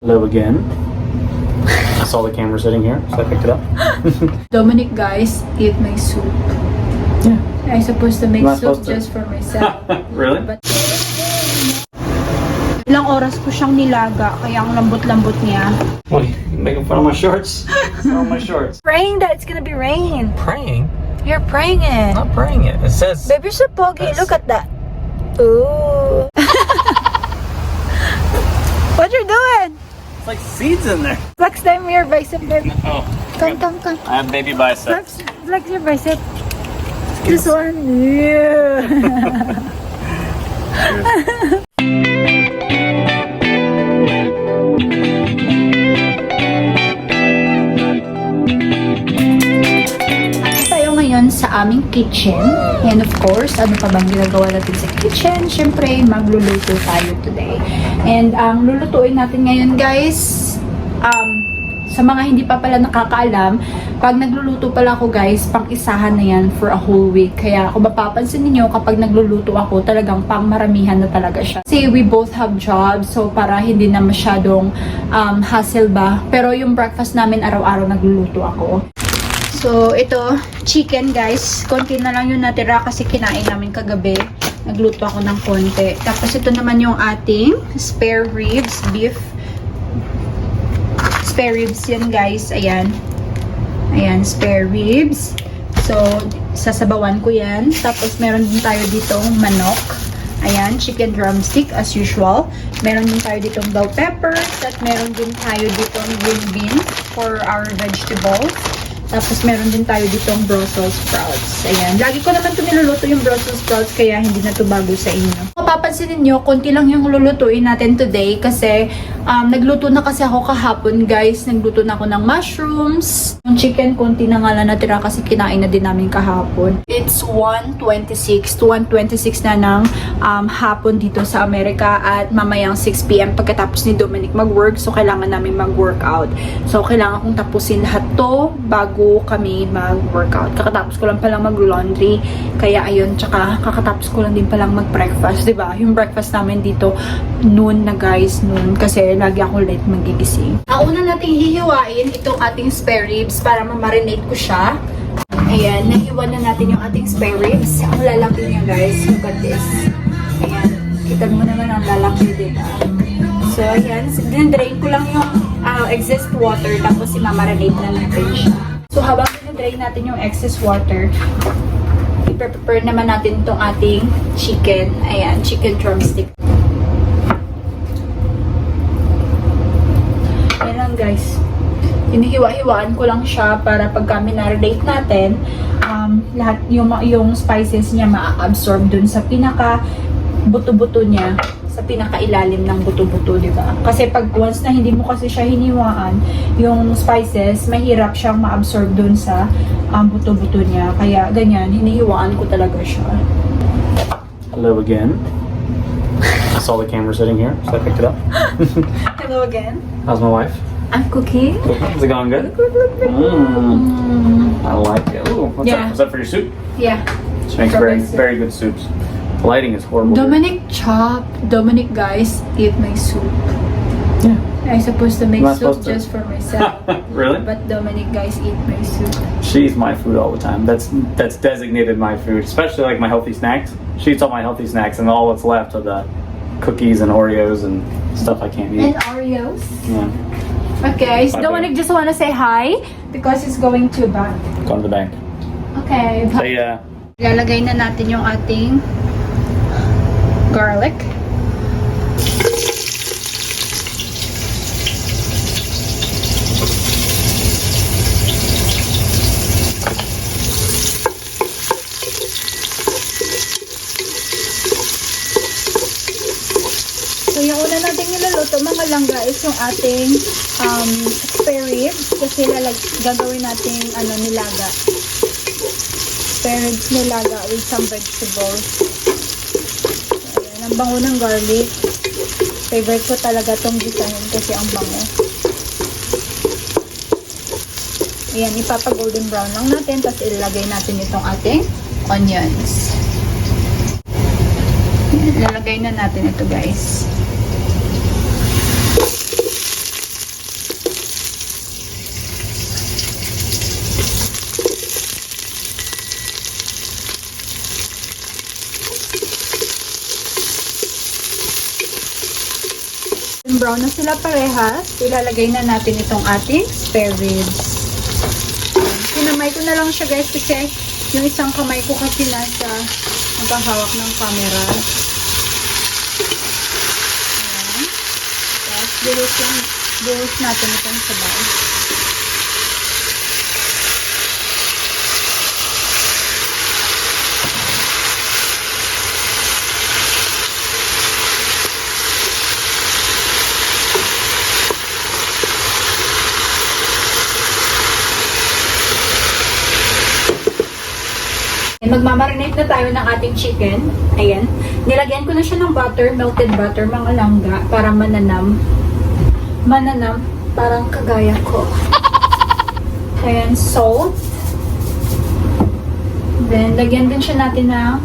Hello again. I saw the camera sitting here, so I picked it up. Dominic, guys, eat my soup. Yeah. I'm supposed to make Not soup supposed to. just for myself. Really? But ilang oras ko siyang nilaga, kaya ang lambot-lambot niya. What? You making fun of my shorts? What's wrong with my shorts? Praying that it's gonna be rain. Praying? You're praying it. I'm not praying it. It says. Baby, you're so poggy. Yes. Look at that. Ooh. What you doing? It's like seeds in there. Flex them your bicep, baby. Oh. Come. I have baby biceps. Flex your bicep. This one. Yeah. Tayo ngayon sa aming kitchen. And of course, ano pa bang ginagawa natin sa kitchen? Siyempre, magluluto tayo today. And ang lulutuin natin ngayon, guys, sa mga hindi pa pala nakakaalam, pag nagluluto pala ako, guys, pang-isahan na yan for a whole week. Kaya kung mapapansin niyo kapag nagluluto ako, talagang pang-maramihan na talaga siya. Kasi we both have jobs, so para hindi na masyadong hassle ba. Pero yung breakfast namin, araw-araw nagluluto ako. So, ito, chicken, guys. Konti na lang yung natira kasi kinain namin kagabi. Nagluto ako ng konti. Tapos ito naman yung ating spare ribs, beef. Spare ribs yan, guys. Ayan. Ayan, spare ribs. So, sasabawan ko yan. Tapos, meron din tayo ditong manok. Ayan, chicken drumstick as usual. Meron din tayo ditong bell peppers. At meron din tayo ditong green beans for our vegetables. Tapos, meron din tayo ditong Brussels sprouts. Ayan. Lagi ko naman ito niluluto yung Brussels sprouts, kaya hindi na ito bago sa inyo. Mapapansin ninyo, konti lang yung lulutuin natin today kasi nagluto na kasi ako kahapon, guys. Nagluto na ako ng mushrooms. Yung chicken, konti na nga lang natira kasi kinain na din namin kahapon. It's 1:26 to 1:26 na ng hapon dito sa Amerika at mamayang 6 p.m. pagkatapos ni Dominic mag-work. So, kailangan namin mag-workout. So, kailangan kong tapusin lahat to bago kami mag-workout. Kakatapos ko lang palang mag-laundry. Kaya ayun, tsaka kakatapos ko lang din palang mag-breakfast. Diba? Yung breakfast namin dito, noon na, guys. Noon. Kasi lagi ako late magigising. Ang una nating hihiwain itong ating spare ribs para ma-marinate ko siya. Ayan, nahiwa na natin yung ating spare ribs. Ang lalaki niya, guys. Look at this. Ayan. Kita mo naman ang lalaki, diba? So, ayan. Drain ko lang yung excess water tapos i-marinate na natin siya. So, habang drain natin yung excess water, i-prepare naman natin itong ating chicken. Ayan, chicken drumstick. Ayan lang, guys. Hinihiwa-hiwaan ko lang siya para pagka minarinate natin, lahat yung spices niya ma-absorb dun sa pinaka buto-buto niya, sa pinaka-ilalim ng buto-buto, di ba? Kasi pag once na hindi mo kasi siya hiniwaan, yung spices, mahirap siyang ma-absorb dun sa buto-buto niya. Kaya ganyan, hinihiwaan ko talaga siya. Hello again. I saw the camera sitting here, so I picked it up. Hello again. How's my wife? I'm cooking. Is it going good? I like it. Ooh, what's Yeah. that? Is that for your soup? Yeah. She makes very good soups. The lighting is horrible. Dominic, guys, eat my soup. Yeah. I'm supposed to make Not soup supposed to. just for myself. Really? But Dominic, guys, eat my soup. She eats my food all the time. That's designated my food, especially like my healthy snacks. She eats all my healthy snacks, and all that's left are the cookies and Oreos and stuff I can't And eat. Oreos. Yeah. Okay, so Okay. Dominic just wanna say hi because he's going to bank. Go to the bank. Okay, So yeah. lalagay na natin yung ating garlic. So, yung una natin niluluto, mga langga, is yung ating spare ribs. Kasi gagawin natin nilaga. Spare ribs nilaga with some vegetables. So, ayan, ang bango ng garlic. Favorite ko talaga tong design kasi ang bango. Ayan, ipapa-golden brown lang natin. Tapos ilalagay natin itong ating onions. Lalagay na natin ito, guys. brown na sila parehas, ilalagay na natin itong ating spare ribs. Kinamay ko na lang siya guys kasi yung isang kamay ko kasi nasa nagkahawak ng camera. Ayan. Tapos buhos natin itong sabaw. Magmamarinate na tayo ng ating chicken. Ayan. Nilagyan ko na siya ng butter, melted butter, mga langga, para mananam. Mananam, parang kagaya ko. Ayan, salt. Then, lagyan din siya natin ng,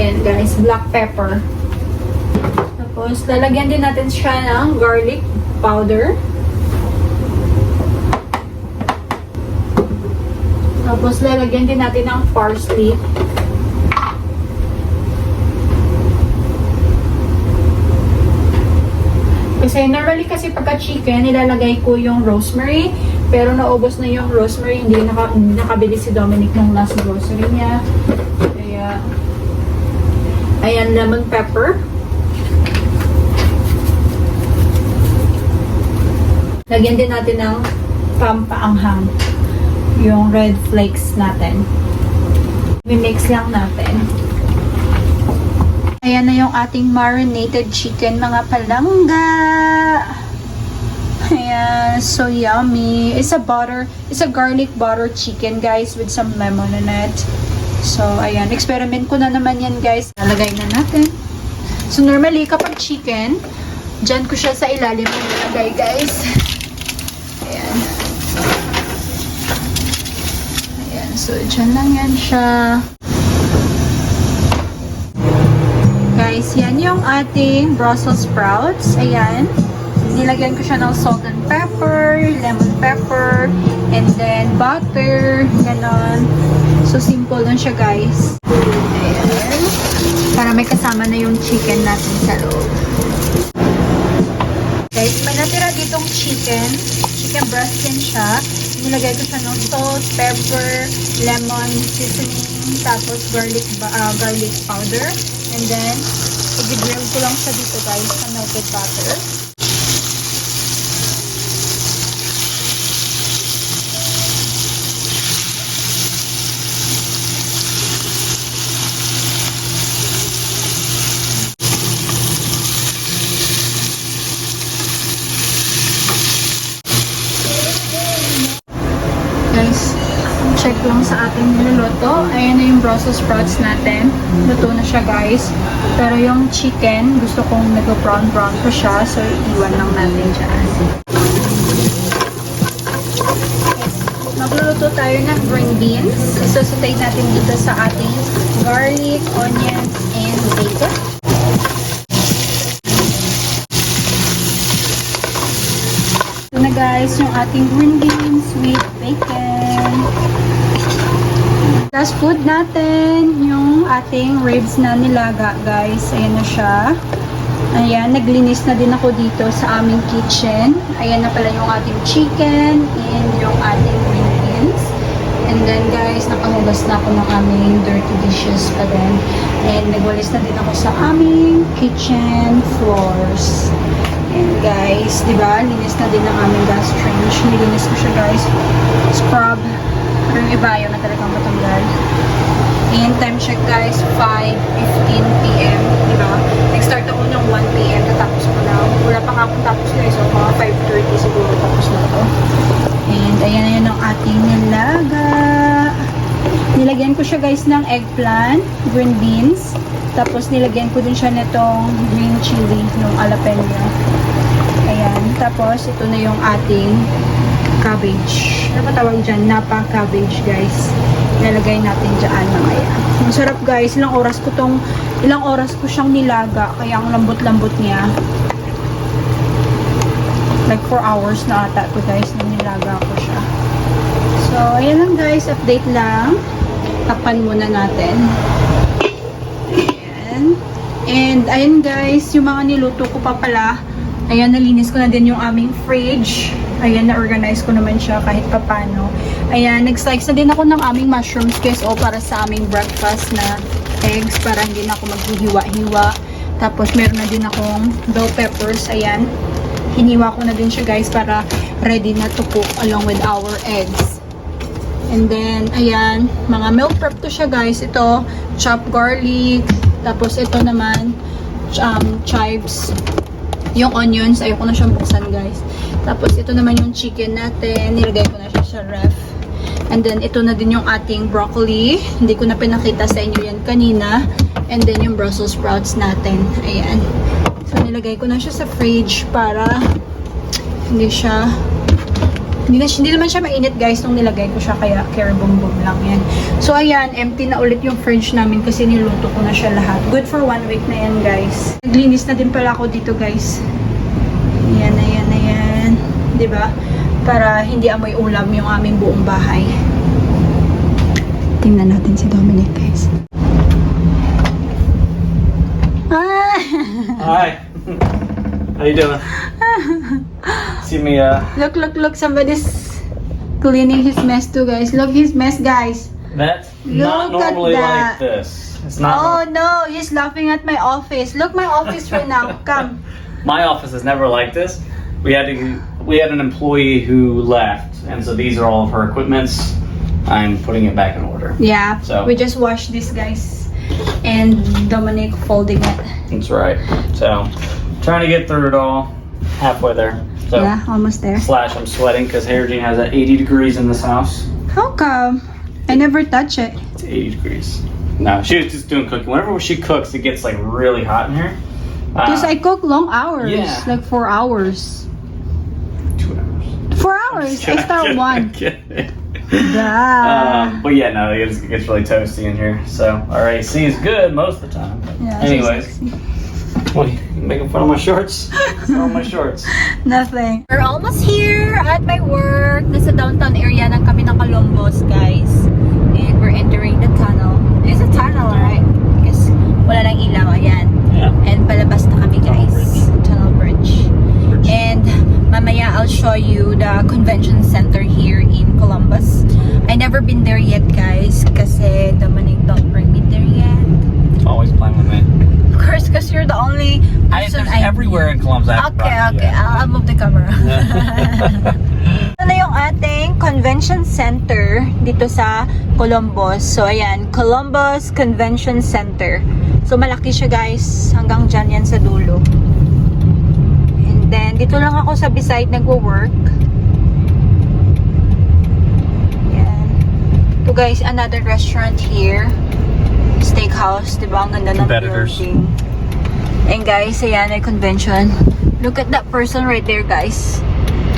ayan guys, black pepper. Tapos, lalagyan din natin siya ng garlic powder. Tapos, lalagyan din natin ng parsley. Kasi, normally kasi pagka chicken, nilalagay ko yung rosemary. Pero naubos na yung rosemary, hindi nakabili si Dominic nung nasa grocery niya. Kaya, ayan, lemon pepper. Lagyan din natin ng pampaanghang. Yung red flakes natin. I-mix lang natin. Ayan na yung ating marinated chicken, mga palangga. Ayan, so yummy. It's a garlic butter chicken, guys, with some lemon in it. So, ayan, experiment ko na naman yan, guys. Nalagay na natin. So, normally, kapag chicken, dyan ko siya sa ilalim nilagay, guys. Ayan. So, dyan lang yan siya. Guys, yan yung ating Brussels sprouts. Ayan. Nilagyan ko siya ng salt and pepper, lemon pepper, and then butter. Ganon. So, simple lang siya, guys. Ayan. Para may kasama na yung chicken natin sa loob. Guys, may natira ditong chicken breast din siya. Nilagay ko siya ng salt, pepper, lemon, seasoning, tapos garlic powder. And then, i-grill ko lang siya dito, guys, sa melted butter. Check lang sa ating niluluto. Ayan na yung Brussels sprouts natin. Luto na siya, guys. Pero yung chicken, gusto kong nag-brown ko siya. So, iwan lang natin dyan. Magluluto tayo ng green beans. Isasaute natin dito sa ating garlic, onions, and bacon. Ito na, guys, yung ating green beans with bacon. Last food natin, yung ating ribs na nilaga, guys. Ayan na siya. Ayan, naglinis na din ako dito sa aming kitchen. Ayan na pala yung ating chicken and yung ating green beans. And then, guys, nakahugas na ako ng aming dirty dishes pa din. And nagwalis na din ako sa aming kitchen floors. And guys, diba, linis na din ang aming gas range. Nilinis ko siya, guys. Scrub. Pero yung iba, ayaw na talagang matanggal. And time check, guys, 5:15 p.m. Diba? Nag-start ako ng 1 p.m. Natapos ko na. Wala pa nga akong tapos, guys. So, mga 5:30 siguro tapos na to. And ayan na yun ang ating nilaga. Nilagyan ko siya, guys, ng eggplant, green beans. Tapos nilagyan ko din siya nitong green chili, nung jalapeno. Ayan. Tapos ito na yung ating cabbage. Ano ba tawag dyan? Napa cabbage, guys. Ilalagay natin dyan mamaya. Masarap, guys. Ilang oras ko siyang nilaga. Kaya ang lambot-lambot niya. Like 4 hours na ata to, guys, nung nilaga ko siya. So, ayan lang, guys. Update lang. Takpan muna natin. Ayan. And, ayun, guys. Yung mga niluto ko pa pala, Ayan, nalinis ko na din yung aming fridge. Ayan, na-organize ko naman siya kahit papano. Ayan, nag-slice na din ako ng aming mushrooms guys. O, para sa aming breakfast na eggs. Para hindi na ako maghihiwa-hiwa. Tapos, meron na din akong bell peppers. Ayan. Hiniwa ko na din siya guys para ready na to cook along with our eggs. And then, ayan, mga meal prep to siya guys. Ito, chopped garlic. Tapos, ito naman, chives. Yung onions, ayoko na siyang buksan guys. Tapos, ito naman yung chicken natin. Nilagay ko na siya sa ref. And then, ito na din yung ating broccoli. Hindi ko na pinakita sa inyo yan kanina. And then, yung Brussels sprouts natin. Ayan. So, nilagay ko na siya sa fridge para hindi naman siya mainit guys nung nilagay ko siya. Kaya, carry boom boom lang yan. So, ayan. Empty na ulit yung fridge namin kasi niluto ko na siya lahat. Good for 1 week na yan guys. Naglinis na din pala ako dito guys. Ayan, ayan, ayan. Diba? Para hindi amoy ulam yung aming buong bahay. Tingnan natin si Dominic guys. Ah! Hi. How you doing? See me, Look, somebody's cleaning his mess too guys. Look his mess guys. That's not Look at normally that. like this. It's not. Oh no, he's laughing at my office. Look my office right now. Come. My office is never like this. We had an employee who left, and so these are all of her equipments. I'm putting it back in order. Yeah, So- we just washed this guys. And Dominic folding it. That's right. So, trying to get through it all. Halfway there. So, Yeah, almost there. slash I'm sweating because Harry has at 80 degrees in this house. How come? I never touch it. It's 80 degrees. No, she was just doing cooking. Whenever she cooks, it gets like really hot in here. Because I cook long hours. yeah. Like 4 hours. 2 hours. 4 hours. I start 1. Okay. Duh. But yeah, no, it gets really toasty in here. So our AC is good most of the time. Yeah, so Anyways, sexy. what, you making fun of my shorts? What's wrong with my shorts? Nothing. We're almost here at my work. Nasa downtown area ng kami ng Columbus, guys. And we're entering the tunnel. It's a tunnel, right? Because wala nang ilaw, ayan. Yeah. And palabas na kami, guys. Tunnel bridge. And mamaya I'll show you the convention center here in Columbus. I never been there yet, guys. Kasi Dominic don't bring me there yet. Always playing with me. Of course, because you're the only person There's everywhere in Columbus. I have to Okay, buy- okay. yeah. I'll move the camera. Ito na yung ating convention center dito sa Columbus. So, ayan. Columbus Convention Center. So, malaki siya, guys. Hanggang dyan yan sa dulo. And then, dito lang ako sa beside nagwo-work. Ayan. Ito, guys, another restaurant here. Steakhouse. Diba? Ang ganda ng Competitors. building. And guys, ayan, may convention. Look at that person right there, guys.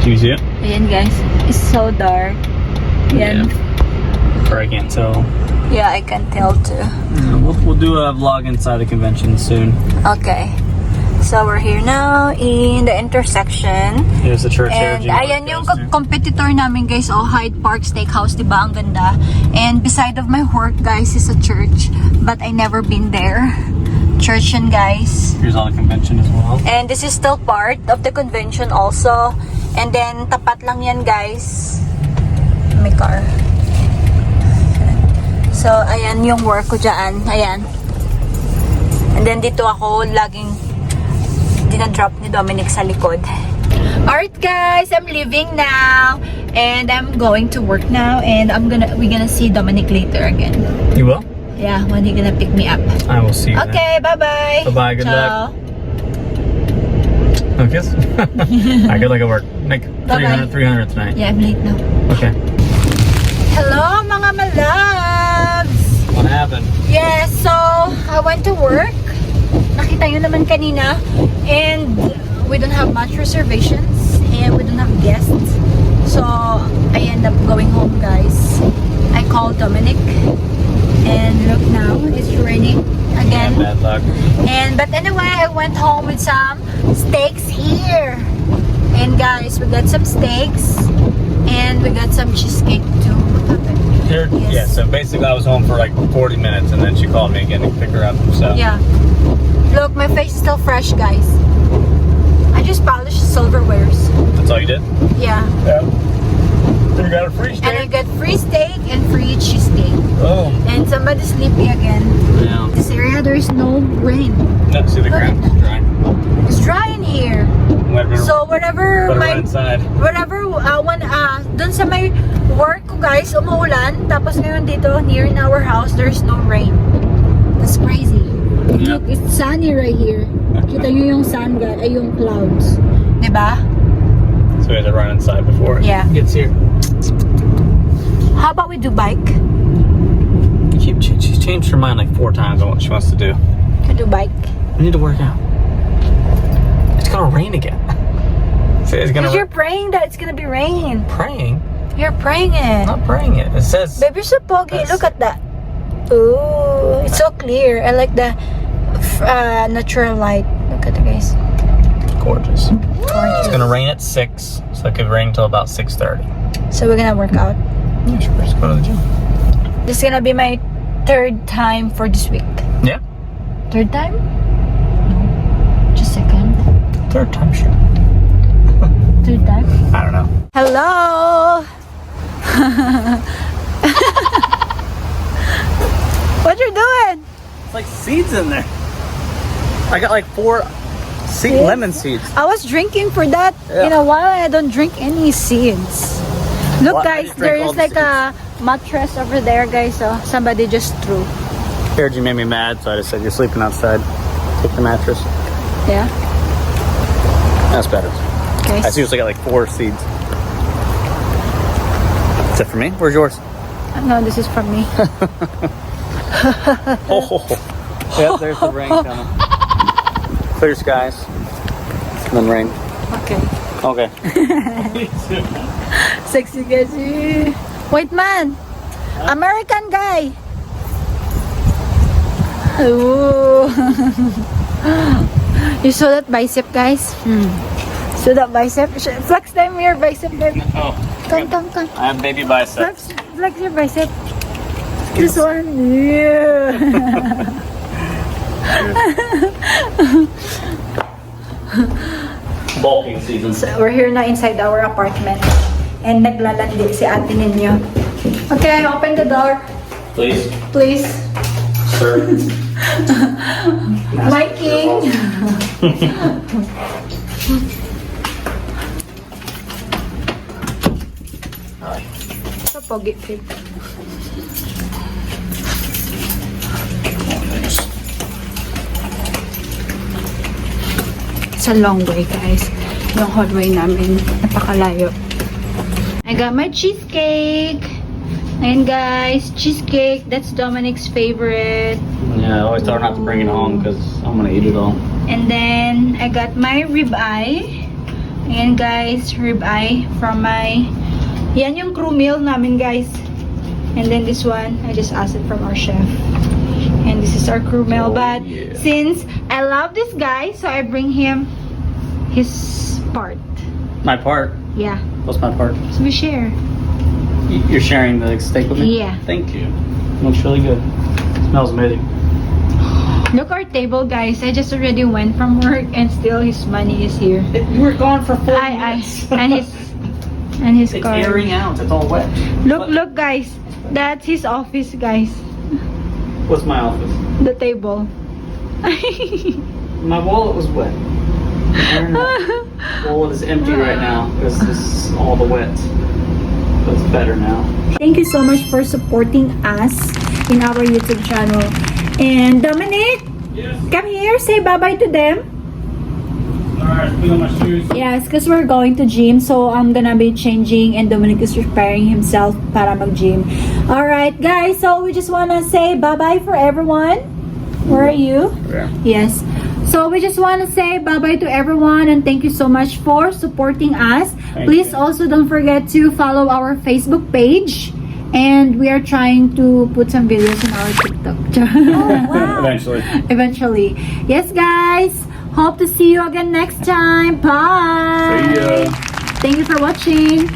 Can you see it? Ayan, guys. It's so dark. Ayan. Or I can't tell. Yeah, I can tell too. We'll do a vlog inside the convention soon. Okay. So, we're here now in the intersection. Here's the church. And ayan yung competitor namin, guys. Oh, Hyde Park Steakhouse. Diba? Ang ganda. And beside of my work, guys, is a church. But I never been there. Church yan, guys. Here's all the convention as well. And this is still part of the convention also. And then, tapat lang yan, guys. May car. So, ayan yung work ko dyan. Ayan. And then, dito ako laging dinadrop ni Dominic sa likod. Alright, guys. I'm leaving now. And I'm going to work now. And we're gonna see Dominic later again. You will? Yeah, when he gonna pick me up. I will see you. Okay, bye-bye. Bye-bye, good luck. No kiss? Alright, good luck at work. Make Bye-bye. 300 tonight. Yeah, I'm late now. Okay. Hello, mga malabs! What happened? Yes, so, I went to work. Nakita nyo naman kanina. And we don't have much reservations. And we don't have guests. So, I end up going home, guys. I called Dominic. And look now, it's raining again. Yeah, bad luck. But anyway, I went home with some steaks here. And guys, we got some steaks. And we got some cheesecake too. Here, Yes. Yeah, so basically I was home for like 40 minutes and then she called me again to pick her up. So Yeah. Look, my face is still fresh, guys. I just just polish silverwares. That's all you did? Yeah. Yeah. You got a free And I got free steak and free cheesesteak. Oh. And somebody's sleepy again. Yeah. This area, there is no rain. No, see the ground is dry. It's dry in here. So whatever my inside. whatever dun sa may work ko guys, umuulan. Tapos ngayon dito, near in our house, there's no rain. That's crazy. Yeah. Look, it's sunny right here. Kita nyo yung sun, ay yung clouds. Diba? So we had to run inside before it Yeah. gets here. How about we do bike? She's changed her mind like 4 times on what she wants to do. We do bike. We need to work out. It's gonna rain again. See, it's gonna Because you're praying that it's gonna be rain. praying. You're praying it. I'm not praying it. It says Baby, you're so poggy. That's- Look at that. Ooh, it's so clear. I like the natural light. Look at it, guys. gorgeous. It's Gorgeous. gonna rain at 6, so it could rain till about 6:30. So we're gonna work out. Yeah, sure. Just go to the gym. This is gonna be my 3rd time for this week. Yeah. 3rd time? No. Just 2nd. 3rd time, sure. 3rd time? I don't know. Hello! What you doing? It's like seeds in there. I got like 4 Seeds? lemon seeds. I was drinking for that. Yeah. You know why? I don't drink any seeds. Look, Well, I guys, just there drink all is the like a mattress over there, guys. So somebody just threw. Heard you made me mad, so I just said you're sleeping outside. Take the mattress. Yeah. That's better. Okay. I seriously got like 4 seeds. Is that for me? Where's yours? No, this is from me. Yep, there's the rain coming. Clear skies. And then rain. Okay. Okay. Sexy guys. White man. American guy. Ooh. You saw that bicep, guys? So that bicep. Flex them your bicep, baby. Oh. Come, come, come. I have baby biceps. Flex your bicep. This one. Yeah. Bulking season. So we're here na inside our apartment. And naglalandi si ate ninyo. Okay, open the door. Please, Please. sir. My king. So pogi, babe. It's a long way, guys. Yung hallway namin, napakalayo. I got my cheesecake. And guys, cheesecake, that's Dominic's favorite. Yeah, I always tell her not to bring it home because I'm gonna eat it all. And then I got my ribeye. Ayan guys, ribeye from my... Yan yung crew meal namin, guys. And then this one, I just asked it from our chef. And this is our crew meal. But yeah. since I love this guy, so I bring him his part. My part? Yeah. What's my part? So we share. You're sharing the steak with me? Yeah. Thank you. Looks really good. Smells amazing. Look our table, guys. I just already went from work and still his money is here. You were gone for 4 minutes. And his It's car. airing out. It's all wet. Look, guys. That's his office, guys. What's my office? The table. My wallet was wet. My wallet is empty right now because this is all the wet. But it's better now. Thank you so much for supporting us in our YouTube channel. And Dominic, Yes. come here. Say bye-bye to them. Alright, put on my shoes. Yes, because we're going to gym. So I'm gonna be changing and Dominic is preparing himself para mag-gym. Alright, guys. So we just wanna say bye-bye for everyone. Where are you? Yeah. Yes. So we just want to say bye-bye to everyone and thank you so much for supporting us. Thank Please you. also don't forget to follow our Facebook page. And we are trying to put some videos in our TikTok. Eventually. Eventually. Yes, guys. Hope to see you again next time. Bye. See ya. Thank you for watching.